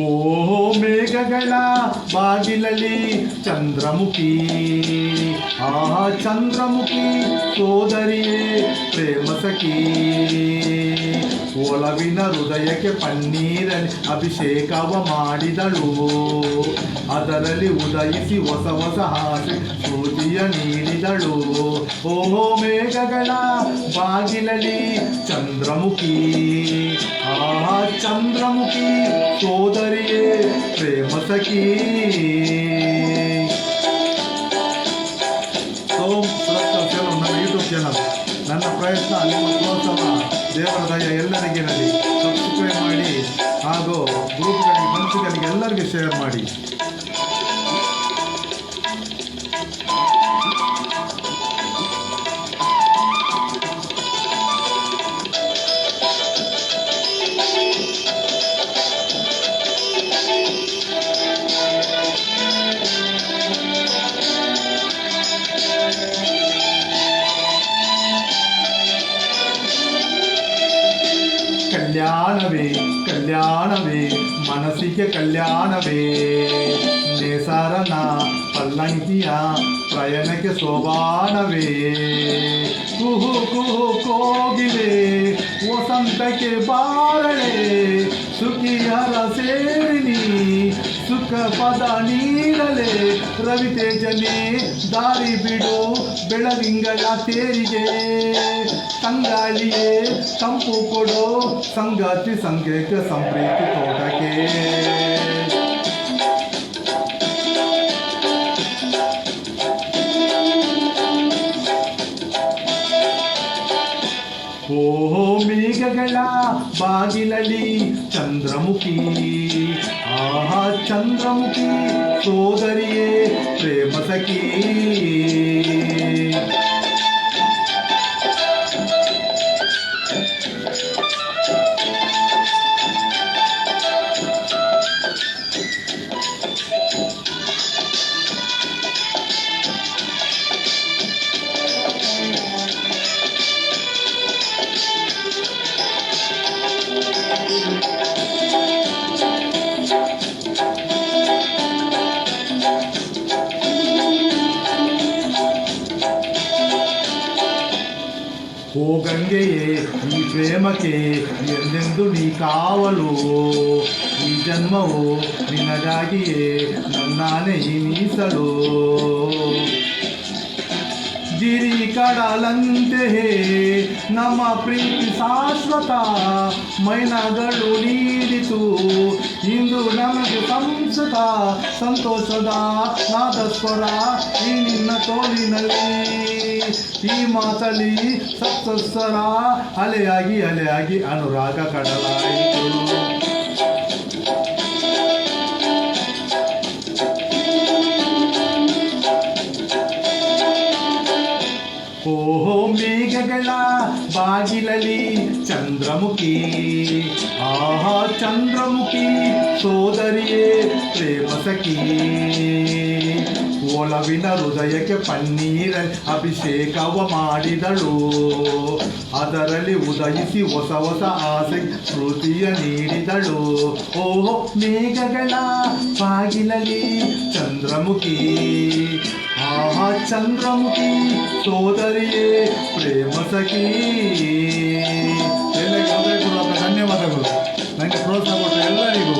ಓ ಮೇಘಗಳ ಬಾಗಿಲಲ್ಲಿ ಚಂದ್ರಮುಖಿ, ಆ ಚಂದ್ರಮುಖಿ ಸೋದರಿಯೇ ಪ್ರೇಮ ಸಖಿ. ಒಲವಿನ ಹೃದಯಕ್ಕೆ ಪನ್ನೀರಲ್ಲಿ ಅಭಿಷೇಕವ ಮಾಡಿದಳು, ಅದರಲ್ಲಿ ಉದಯಿಸಿ ಹೊಸ ಹೊಸ ಆಸೆ ಸ್ಫೂರ್ತಿಯ ನೀಡಿದಳು. ಓಹೋ ಮೇಘಗಳ ಬಾಗಿಲಲ್ಲಿ ಚಂದ್ರಮುಖಿ, ಆ ಚಂದ್ರಮುಖಿ ಸೋದರಿಯೇ ಪ್ರೇಮ ಸಖಿ. ನನ್ನ ಯೂಟ್ಯೂಬ್ ಚಾನಲ್, ನನ್ನ ಪ್ರಯತ್ನ ನಿಮ್ಮ ಪ್ರೋತ್ಸಾಹ ದೇವರ ದಯ ಎಲ್ಲರಿಗಿರಲಿ. ಸಬ್ಸ್ಕ್ರೈಬ್ ಮಾಡಿ ಹಾಗೂ ಗ್ರೂಪ್ಗಳಿಗೆ ಫ್ರೆಂಡ್ಸ್ಗಳಿಗೆ ಎಲ್ಲರಿಗೂ ಶೇರ್ ಮಾಡಿ. ಕಲ್ಯಾಣವೇ ಕಲ್ಯಾಣವೇ ಮನಸ್ಸಿಗೆ ಕಲ್ಯಾಣವೇ, ನೇಸಾರನ ಪಲ್ಲಂಕಿಯ ಪ್ರಯಾಣಕ್ಕೆ ಸೋಬಾನವೇ. ಕುಹು ಕುಹು ಕೋಗಿಲೆ ವಸಂತಕ್ಕೆ ಬಾರಳೆ, ಸುಖಿಯರ ಸೇರಿನಿ ಸುಖ ಪದ ನೀಡಲೆ. ರವಿತೇಜನೇ ದಾರಿ ಬಿಡು ಬೆಳದಿಂಗಳ ತೇರಿಗೆ, ತಂಗಾಳಿಯೇ ತಂಪು ಕೊಡು ಸಂಗಾತಿ ಸಂಗೇತ ಸಂಪ್ರೀತಿ ತೋಟಕ್ಕೆ. ಓಹೋ ಮೇಘಗಳ ಬಾಗಿಲಲ್ಲಿ ಚಂದ್ರಮುಖಿ, ಆಹಾ ಚಂದ್ರಮುಖಿ ಸೋದರಿಯೇ ಪ್ರೇಮ ಸಖಿ. ಓ ಗಂಗೆಯೇ ಈ ಪ್ರೇಮಕ್ಕೆ ಎಂದೆಂದು ನೀ ಕಾವಲು, ಈ ಜನ್ಮವು ನಿನಗಾಗಿಯೇ ನನ್ನಾನೆ ಮೀಸಲು. ಗಿರಿ ಕಡಲಂತೆ ನಮ್ಮ ಪ್ರೀತಿ ಶಾಶ್ವತ, ಮೈನಗಳು ನೀಡಿತು ಇಂದು ನಮಗೆ ಸಂಸ್ಕೃತ. ಸಂತೋಷದ ನಾದಸ್ವರ ಈ ನಿನ್ನ ತೋಳಿನಲ್ಲಿ, ಈ ಮಾತಲ್ಲಿ ಸಪ್ತಸ್ವರ ಅಲೆಯಾಗಿ ಅಲೆಯಾಗಿ ಅನುರಾಗ ಕಡಲಾಯಿತು. ಓಹೋ ಮೇಘಗಳ ಬಾಗಿಲಲ್ಲಿ ಚಂದ್ರಮುಖಿ, ಆಹಾ ಚಂದ್ರಮುಖಿ ಸೋದರಿಯೇ ಪ್ರೇಮ ಸಖಿ. ಒಲವಿನ ಹೃದಯಕ್ಕೆ ಪನ್ನೀರಲ್ಲಿ ಅಭಿಷೇಕವ ಮಾಡಿದಳು, ಅದರಲ್ಲಿ ಉದಯಿಸಿ ಹೊಸ ಹೊಸ ಆಸೆ ಸ್ಫೂರ್ತಿಯ ನೀಡಿದಳು. ಓಹೋ ಮೇಘಗಳ ಬಾಗಿಲಲ್ಲಿ ಚಂದ್ರಮುಖಿ, ಆಹಾ ಚಂದ್ರಮುಖಿ ಸೋದರಿಯೇ ಪ್ರೇಮ ಸಖಿ. ಎಲ್ಲರಿಗೂ ಧನ್ಯವಾದಗಳು. ನನಗೆ ಪ್ರೋತ್ಸಾಹ ಕೊಟ್ಟ ಎಲ್ಲರಿಗೂ